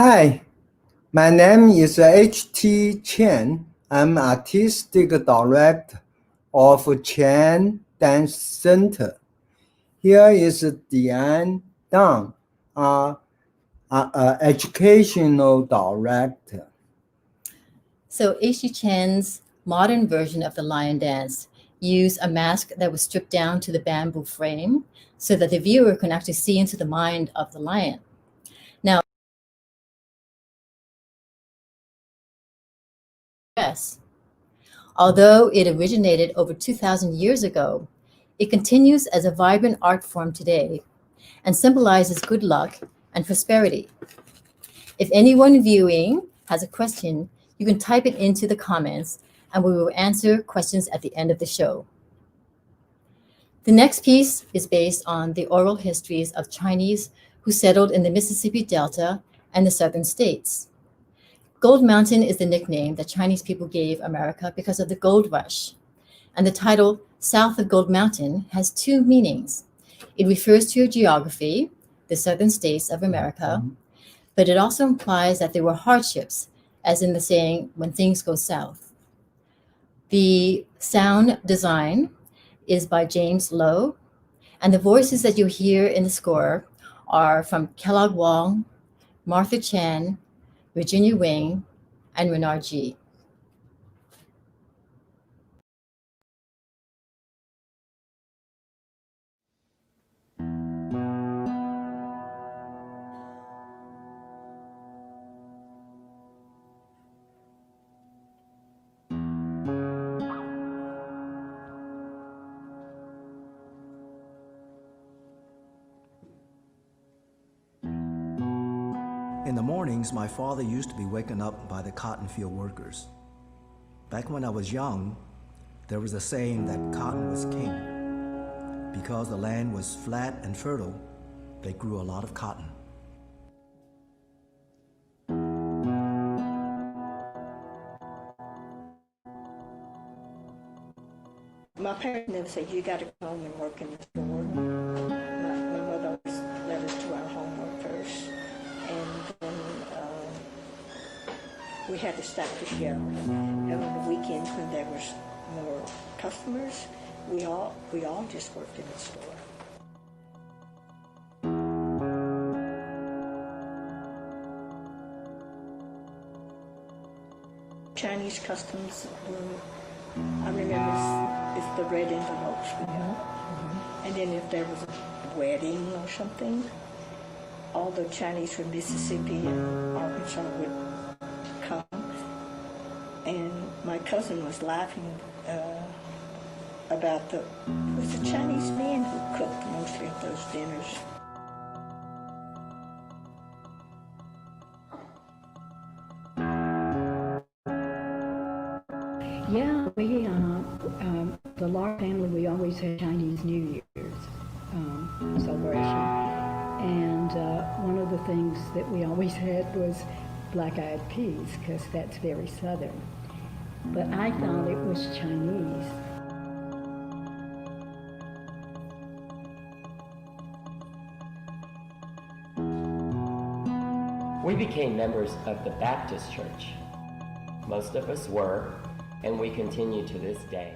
Hi, my name is H.T. Chen. I'm artistic director of Chen Dance Center. Here is Diane Dang, our educational director. So Ishi Chen's modern version of the lion dance used a mask that was stripped down to the bamboo frame so that the viewer can actually see into the mind of the lion. Now, yes, although it originated over 2,000 years ago, it continues as a vibrant art form today and symbolizes good luck and prosperity. If anyone viewing has a question, you can type it into the comments and we will answer questions at the end of the show. The next piece is based on the oral histories of Chinese who settled in the Mississippi Delta and the southern states. Gold Mountain is the nickname that Chinese people gave America because of the gold rush. And the title South of Gold Mountain has two meanings. It refers to your geography, the southern states of America, but it also implies that there were hardships, as in the saying, when things go south. The sound design is by James Lowe, and the voices that you hear in the score are from Kellogg Wong, Martha Chan, Virginia Wing, and Renard G. In the mornings, my father used to be waken up by the cotton field workers. Back when I was young, there was a saying that cotton was king. Because the land was flat and fertile, they grew a lot of cotton. My parents never said, you got to go home and work in the store. My mother always let us do our homework first. And then we had to stack the shelf. And on the weekends when there was more customers, we all just worked in the store. Chinese customs were, I remember it's the red envelopes we got. And then if there was a wedding or something, all the Chinese from Mississippi and Arkansas would come. And my cousin was laughing about it was the Chinese men who cooked mostly of those dinners. Yeah, the Lark family, we always had Chinese New Year's celebration. And one of the things that we always had was black-eyed peas, because that's very Southern. But I thought it was Chinese. We became members of the Baptist Church. Most of us were, and we continue to this day.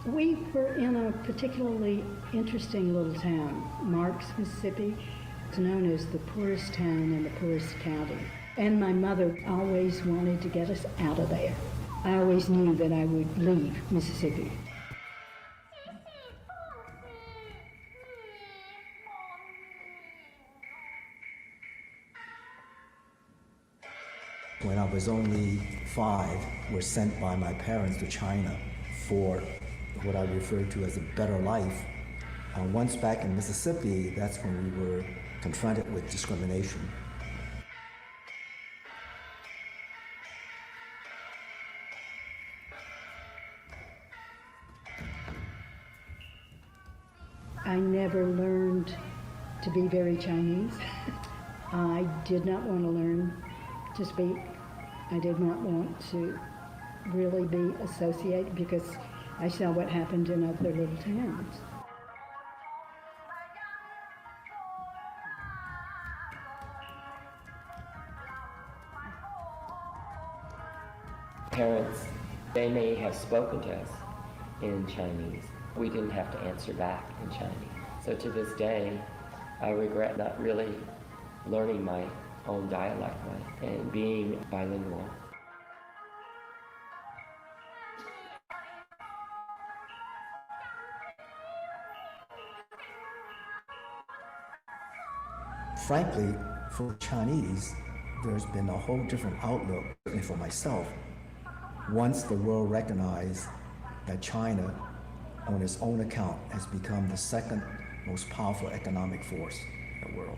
We were in a particularly interesting little town, Marks, Mississippi. It's known as the poorest town in the poorest county. And my mother always wanted to get us out of there. I always knew that I would leave Mississippi. When I was only 5, we were sent by my parents to China for what I refer to as a better life. Once back in Mississippi, that's when we were confronted with discrimination. I never learned to be very Chinese. I did not want to learn to speak. I did not want to really be associated because I saw what happened in other little towns. Parents, they may have spoken to us in Chinese. We didn't have to answer back in Chinese. So to this day, I regret not really learning my own dialect and being bilingual. Frankly, for Chinese, there's been a whole different outlook, certainly for myself. Once the world recognized that China, on its own account, has become the second most powerful economic force in the world.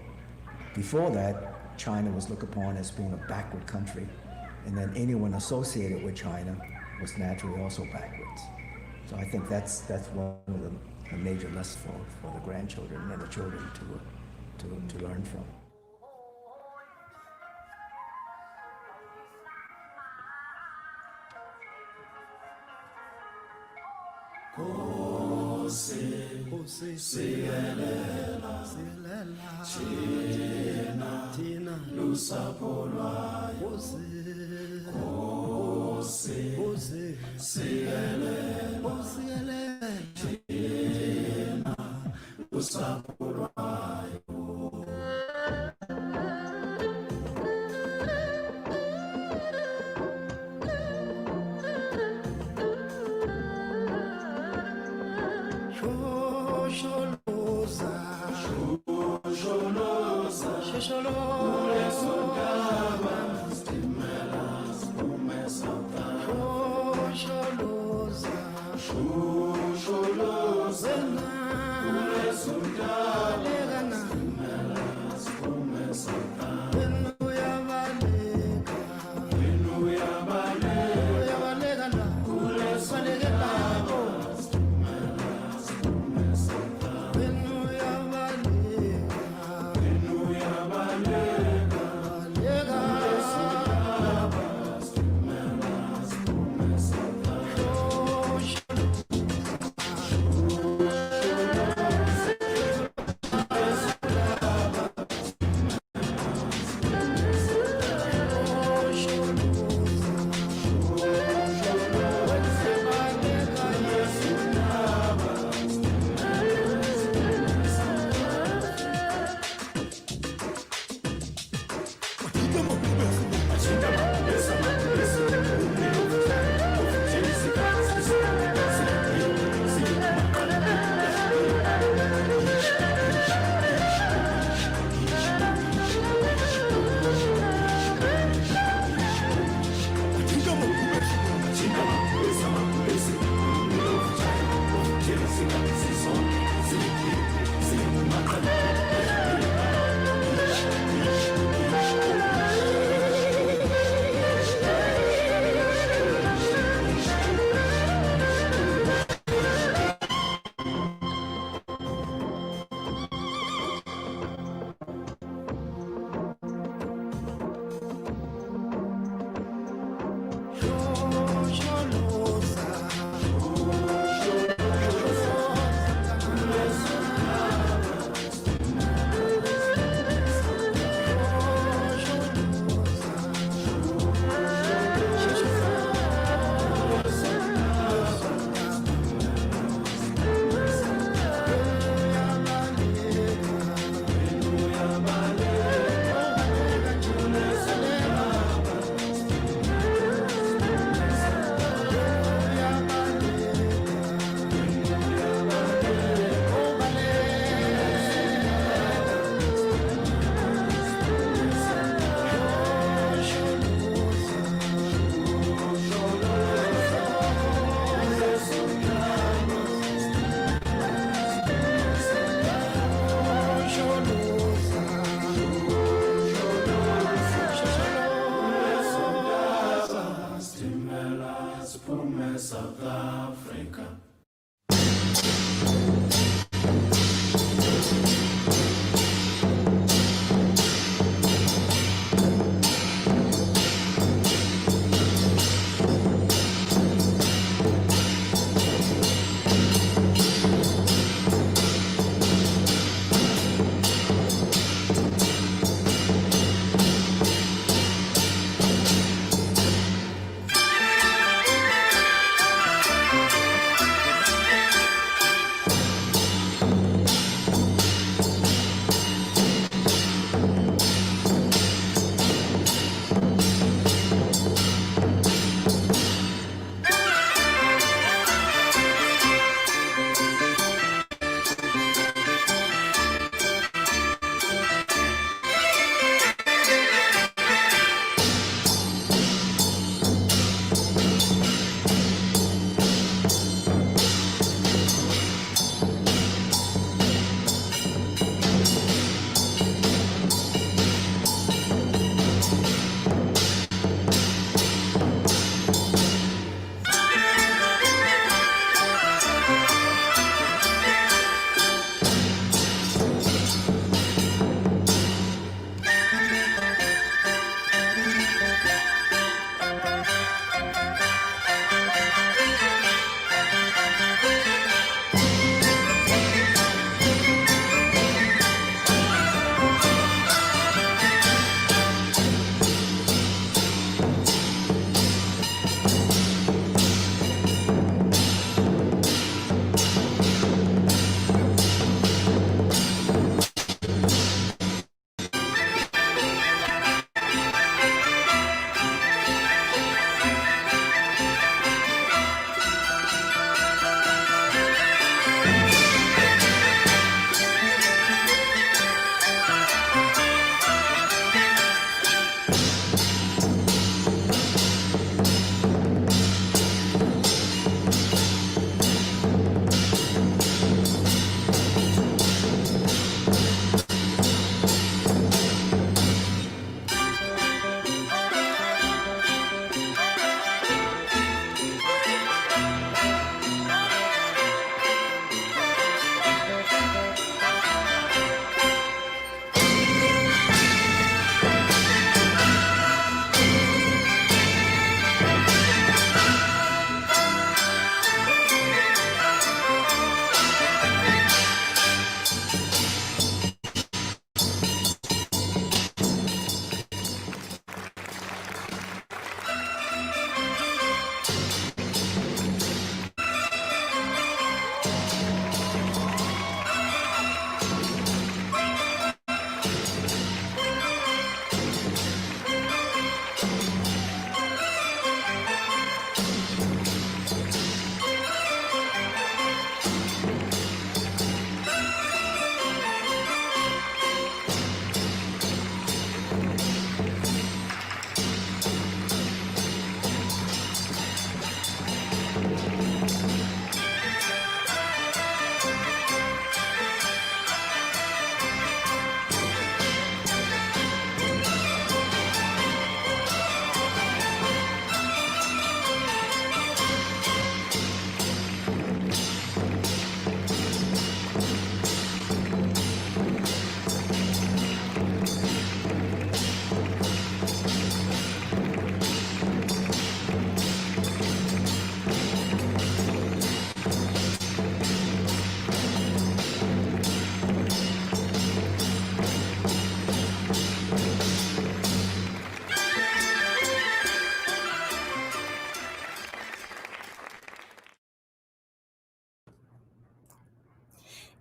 Before that, China was looked upon as being a backward country, and then anyone associated with China was naturally also backwards. So I think that's one of the major lessons for the grandchildren and the children to learn from.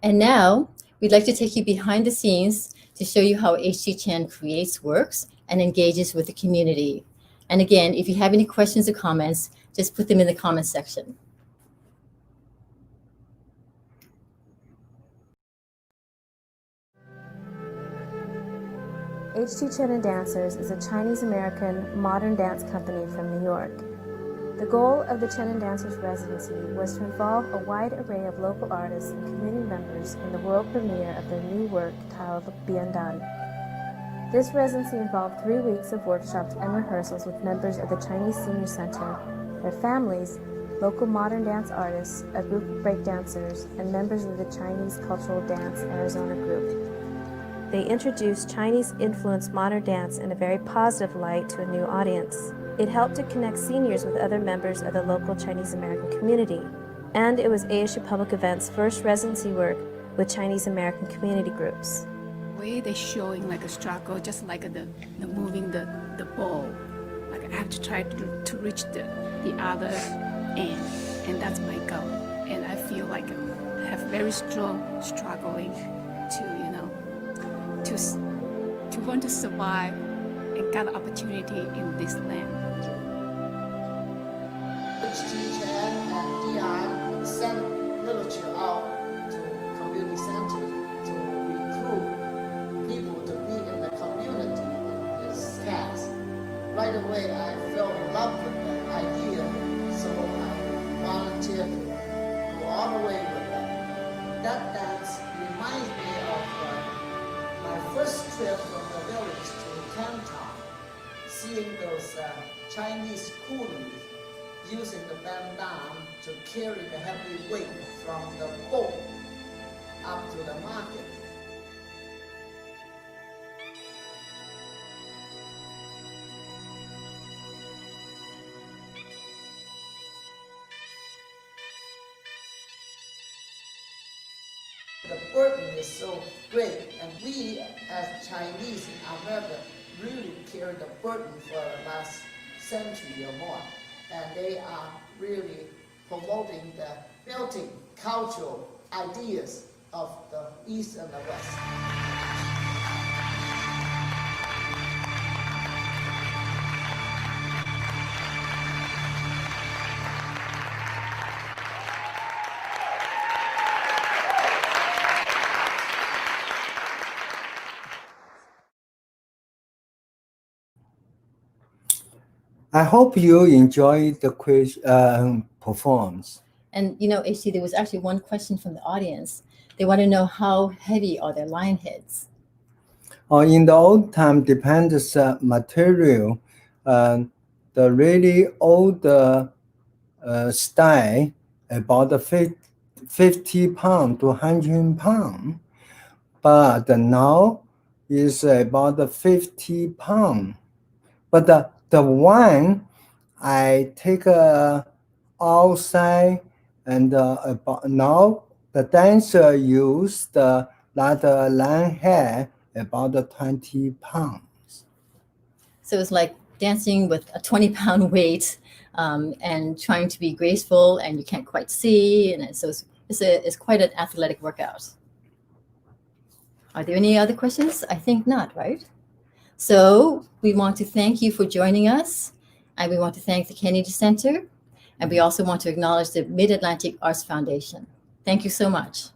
And now we'd like to take you behind the scenes to show you how H.T. Chen creates works and engages with the community. And again, if you have any questions or comments, just put them in the comments section. H.T. Chen and Dancers is a Chinese-American modern dance company from New York. The goal of the Chen and Dancers residency was to involve a wide array of local artists and community members in the world premiere of their new work titled Biandan. This residency involved 3 weeks of workshops and rehearsals with members of the Chinese Senior Center, their families, local modern dance artists, a group of breakdancers, and members of the Chinese Cultural Dance Arizona group. They introduced Chinese-influenced modern dance in a very positive light to a new audience. It helped to connect seniors with other members of the local Chinese-American community. And it was ASU Public Events' first residency work with Chinese-American community groups. Way they showing like a struggle, just like the moving the ball. Like I have to try to reach the other end, and that's my goal. And I feel like I have very strong struggling to want to survive and get opportunity in this land. H.T. Chen and Dion sent literature out to community centers to recruit people to be in the community in this cast. Right away, I fell in love with the idea, so I volunteered to go all the way with that. That dance reminds me of my first trip from the village to Canton, seeing those Chinese coolies using the bandan to carry the heavy weight from the boat up to the market. The burden is so great, and we as Chinese in America really carry the burden for the last century or more. And they are really promoting the melting cultural ideas of the East and the West. I hope you enjoyed the quiz performance. And HT, there was actually one question from the audience. They want to know how heavy are their lion heads? In the old time, depends material. The really old style, about 50 pounds to 100 pounds. But now is about 50 pounds. But the one I take outside, and about now the dancer used that lion hair about 20 pounds. So it's like dancing with a 20-pound weight and trying to be graceful, and you can't quite see, and so it's quite an athletic workout. Are there any other questions? I think not, right? So we want to thank you for joining us, and we want to thank the Kennedy Center, and we also want to acknowledge the Mid-Atlantic Arts Foundation. Thank you so much.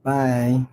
Bye.